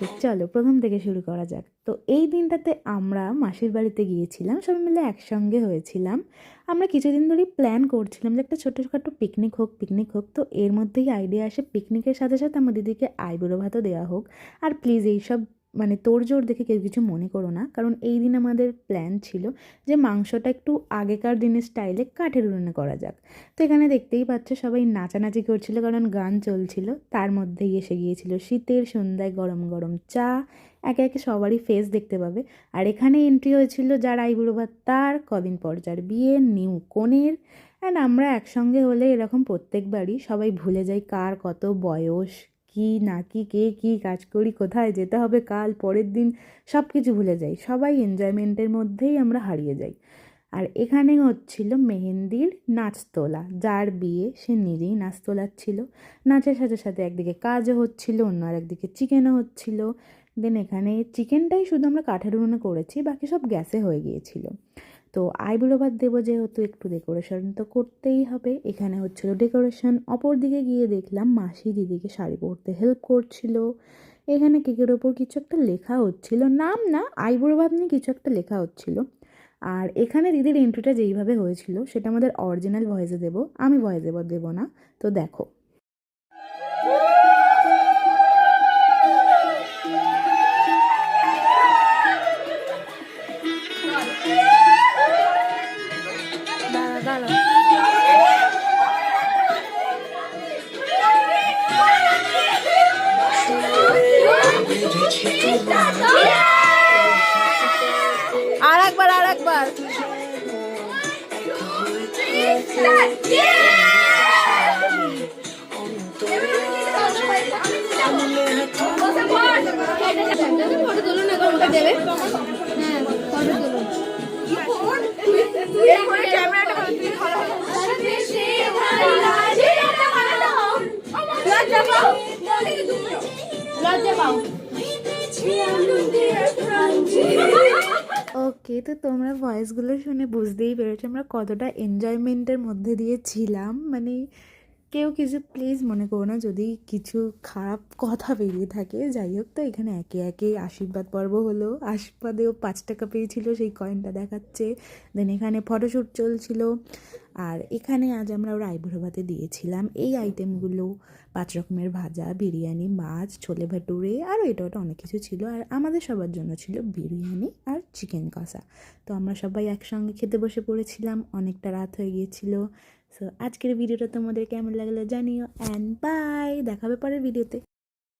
ওকে, চলো প্রথম থেকে শুরু করা যাক। তো এই দিনটাতে আমরা মাসির বাড়িতে গিয়েছিলাম, সবাই মিলে একসঙ্গে হয়েছিলাম। আমরা কিছুদিন ধরেই প্ল্যান করছিলাম যে একটা ছোটোখাটো পিকনিক হোক। তো এর মধ্যেই আইডিয়া আসে পিকনিকের সাথে সাথে আমার দিদিকে আইবুড়ো ভাতও দেওয়া হোক। আর প্লিজ এইসব মানে তোড়জোড় দেখে কেউ কিছু মনে করো না, কারণ এই দিন আমাদের প্ল্যান ছিল যে মাংসটা একটু আগেকার দিনের স্টাইলে কাঠের উনুনে করা যাক। তো এখানে দেখতেই পাচ্ছ সবাই নাচানাচি করছিল, কারণ গান চলছিল। তার মধ্যেই এসে গিয়েছিল শীতের সন্ধ্যায় গরম গরম চা। একে একে সবারই ফেস দেখতে পাবে। আর এখানে এন্ট্রি হয়েছিল যার আইবুড়ো ভাত তার, কদিন পর যার বিয়ে, নিউ কনের। অ্যান্ড আমরা একসঙ্গে হলে এরকম প্রত্যেকবারই সবাই ভুলে যাই কার কত বয়স, কি না কি, কে কী কাজ করি, কোথায় যেতে হবে কাল, পরের দিন, সব কিছু ভুলে যাই। সবাই এনজয়মেন্টের মধ্যেই আমরা হারিয়ে যাই। আর এখানে হচ্ছিল মেহেন্দির নাচ তোলা, যার বিয়ে সে নিজেই নাচ তোলাচ্ছিল। নাচের সাথে সাথে একদিকে কাজও হচ্ছিল, অন্য আর একদিকে চিকেনও হচ্ছিল। দেন এখানে চিকেনটাই শুধু আমরা কাঠের উনুনে করেছি, বাকি সব গ্যাসে হয়ে গিয়েছিল। তো আইবুড়ো ভাত দেবো যেহেতু একটু ডেকোরেশন তো করতেই হবে। এখানে হচ্ছিল ডেকোরেশন, অপর দিকে গিয়ে দেখলাম মাসি দিদিকে শাড়ি পরতে হেল্প করছিল। এখানে কেকের ওপর কিছু একটা লেখা হচ্ছিল, নাম না, আইবুড়ো ভাত নিয়ে কিছু একটা লেখা হচ্ছিল। আর এখানে দিদির এন্ট্রিটা যেইভাবে হয়েছিল সেটা আমাদের অরিজিনাল ভয়েসে দেবো, আমি ভয়েস দেবো না। তো দেখো। আর একবার ফটো তুলুন, এখন দেবে। হ্যাঁ, ফটো তুলুন। লজ্জা পাও। ওকে, তো তোমরা ভয়েসগুলো শুনে বুঝতেই পেরেছো আমরা কতটা এনজয়মেন্টের মধ্যে দিয়ে ছিলাম। মানে কেউ কিছু প্লিজ মনে করো না যদি কিছু খারাপ কথা বেরিয়ে থাকে। যাই হোক, তো এখানে একে একে আশীর্বাদ পর্ব হলো। আশীর্বাদেও 5 টাকা পেয়েছিল, সেই কয়েনটা দেখাচ্ছে। দেন এখানে ফটোশ্যুট চলছিল। আর এখানে আজ আমরা ওর আইবুড়ো ভাতে দিয়েছিলাম এই আইটেমগুলো: 5 রকমের ভাজা, বিরিয়ানি, মাছ, ছোলে ভাটুরে, আরও এটা ওটা অনেক কিছু ছিল। আর আমাদের সবার জন্য ছিল বিরিয়ানি আর চিকেন কষা। তো আমরা সবাই একসঙ্গে খেতে বসে পড়েছিলাম, অনেকটা রাত হয়ে গিয়েছিল। সো আজকের ভিডিওটা তোমাদের কেমন লাগলো জানিও, অ্যান্ড বাই, দেখা হবে পরের ভিডিওতে।